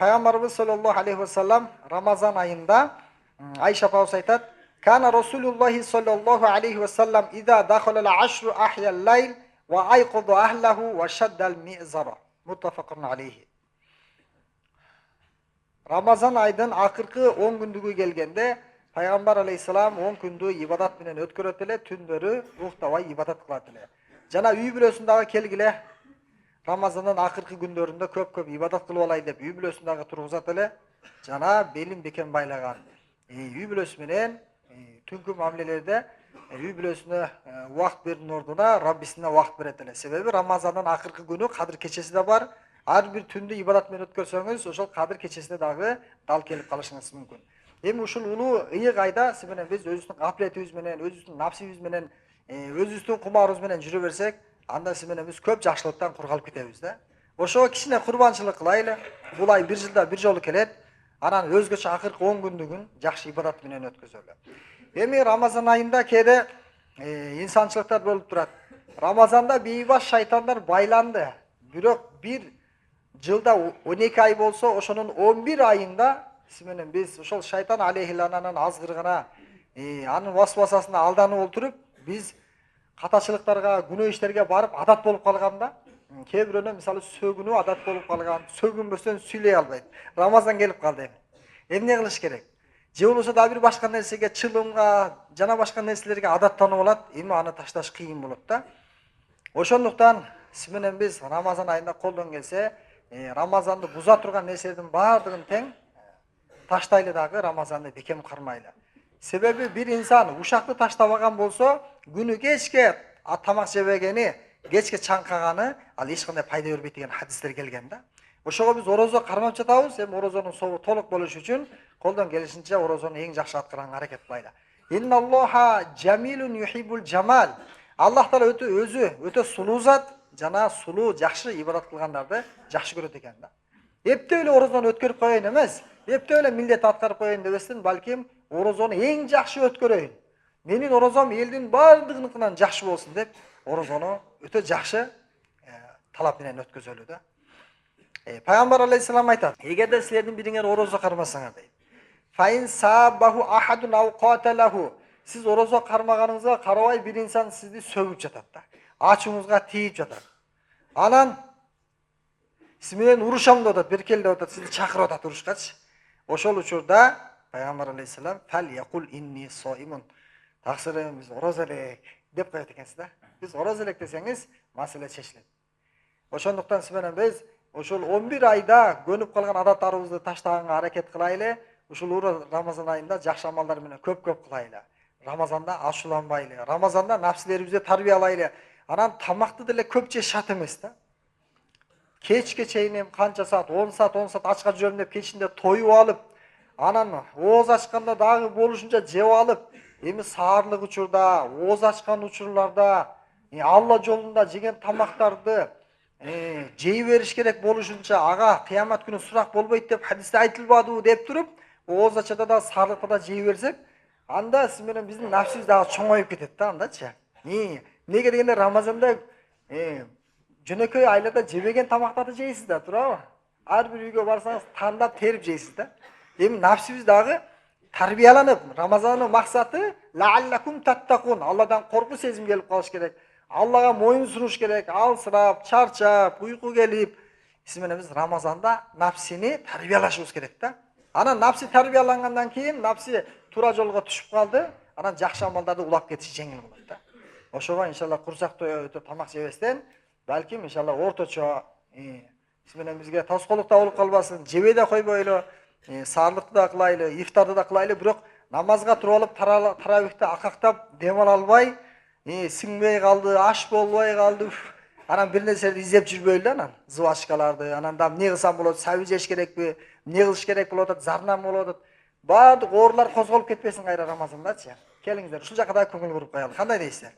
Peygamberimiz sallallahu aleyhi ve sellem Ramazan ayında Ayşe apamız aytat: "Kana Resulullah sallallahu aleyhi ve sellem iza dakhalal aşru ahya'l layl ve ayqadha ahlehu ve şadda'l mi'zara." Muttafaqun aleyhi. Ramazan ayının akırkı 10 gündügü gelgende Peygamber aleyhisselam 10 gündü ibadat menen ötkөрөт эле, түндөрү уктабай ibadat кылат эле. Жана үй бүлөсүндөгү келгиле Ramazan'ın akırkı günlerinde köp ibadat kılıp alay dep үй бүлөсүндөгү тургузат эле. Жана белин бекем байлаган. Үй бүлөсү менен түнкү мамилелерде үй бүлөсүнө убакыт берүүнүн ордуна Раббисине убакыт берет эле. Себеби Рамазандын акыркы күнү Кадыр кечеси да бар. Ар бир түндү ибадат менен өткөрсөңүз, ошол Кадыр кечесине дагы дал келип калышыңыз мүмкүн. Эми ушул улуу ыйык айда сиз менен биз өзүбүздүн капилетибиз менен, өзүбүздүн напсибиз менен, өзүбүздүн кумарыбыз менен жүрө берсек, анда сиз менен биз көп жакшылыктан кур калып кетебиз да. Ошого кичине курбанчылык кылайлы. Бул ай бир жылда бир жолу келет. Анан өзгөчө акыркы 10 күндүгүн жакшы ибадат менен өткөзөлү. Эми Рамазан айында кээде инсанчылыктар болуп турат. Рамазанда бейбаш шайтандар байланды. Бирок бир жылда 12 ай болсо, ошонун 11 айында сиз менен биз ошол шайтан алейхилананын азгырыгына, анын васвасасына алданып олтуруп, биз катачылыктарга, күнөө иштерге барып адат болуп калганда, кээ бирөөнө мисалы сөгүнүү адат болуп калган, сөгүнбөсөн сүйлөй албайт. Рамазан келип калды эми. Эмне кылыш керек? Же болбосо да бир башка нерсеге, чылымга, жана башка нерселерге адаттанып алат, эми аны ташташ кыйын болот да. Ошондуктан сиз менен биз Рамазан айында колдон келсе, Рамазанды буза турган нерселердин баардыгын тең таштайлы дагы Рамазанды бекем кармайлы. Себеби бир инсан ушакты таштабаган болсо, күнү кечке тамак жебегени, кечке чаңкаганы ал эч кандай пайда бербейт деген хадистер келген да. Ошого биз орозо кармап жатабыз. Эми орозонун собу толук болуш үчүн колдон келишинче орозону эң жакшы аткарганга аракет кылайлы. Инналлоха джамилун юхиббул джамал. Аллах таала өтө сулуу зат, жана сулуу жакшы ибадат кылгандарды жакшы көрөт экен да. Эптеп эле орозону өткөрүп коеюн эмес, эптеп эле милдет аткарып коеюн дебестен, балким орозону эң жакшы өткөрөйүн. Менин орозом элдин баардыгыныкынан жакшы болсун деп, орозону өтө жакшы талап менен өткөзөлү да. Пайгамбар алейхиссалам айтат: "Эгерде силердин бириңер орозо кармасаңар дейт. Фаин сабаху ахадун ау каталаху." Сиз орозо кармаганыңызга карабай бир инсан сизди сөгүп жатат да. Ачууңузга тийип жатат. Анан сиз менен урушам деп атат, беркел деп атат, сизди чакырып атат урушкачы. Ошол учурда Пайгамбар алейхиссалам фал якул инни соимун. Таксыр биз орозо элек деп коет экенсиз да. Биз орозо элек десеңиз, маселе чечилет. Ошондуктан сиз менен биз ошол 11 айда көнүп калган адаттарыбызды таштаганга аракет кылайлы. Ушул Рамазан айында жакшы амалдар менен көп кылайлы. Рамазанда ачууланбайлы. Рамазанда напсилерибизди тарбиялайлы. Анан тамакты деле көп жеш шарт эмес да. Кечке чейин канча саат, 10 саат ачка жүрөм деп кечинде тоюп алып, анан ооз ачканда дагы болушунча жеп алып, эми саарлык учурда, ооз ачкан учурларда, Алла жолунда жеген тамактарды жей бериш керек болушунча, ага кыямат күнү сурак болбойт деп хадисте айтылбадыбы деп туруп, ооз ачада да саарлыкта да жей берсек, анда сиз менен биздин напсибиз дагы чоңоюп кетет да андачы. Неге дегенде Рамазанда жөнөкөй айлада жебеген тамактарды жейсиз да, туурабы? Ар бир үйгө барсаңыз тандап терип жейсиз да. Эми напсибиз дагы тарбияланып, Рамазандын максаты лааллакум таттакун, Алладан коркуу сезим келип калыш керек. Аллага моюн сунуш керек, алсырап, чарчап, уйку келип, сиз менен биз Рамазанда напсини тарбиялашыбыз керек да. Анан напси тарбиялангандан кийин напси туура жолго түшүп калды, анан жакшы амалдарды улап кетиши жеңил болот да. Ошого иншалла курсак өтө тамак жебестен, балким иншалла орточо сиз менен бизге тоскоолук да болуп калбасын, жебей да койбойлу, саарлыкты да кылайлы, ифтарды да кылайлы, бирок намазга туруп алып таравихте акактап дем ала албай, сиңбей калды, аш болбой калды. Анан бир нерселерди издеп жүрбөйлү да, анан зыбачкаларды, анан да эмне кылсам болот, сабый жеш керекпи, эмне кылыш керек болуп атат, зарнам болуп атат. Баардык оорулар козголуп кетпесин кайра Рамазандачы. Келиңиздер, ушул жака да көңүл буруп коелу. Кандай дейсиздер?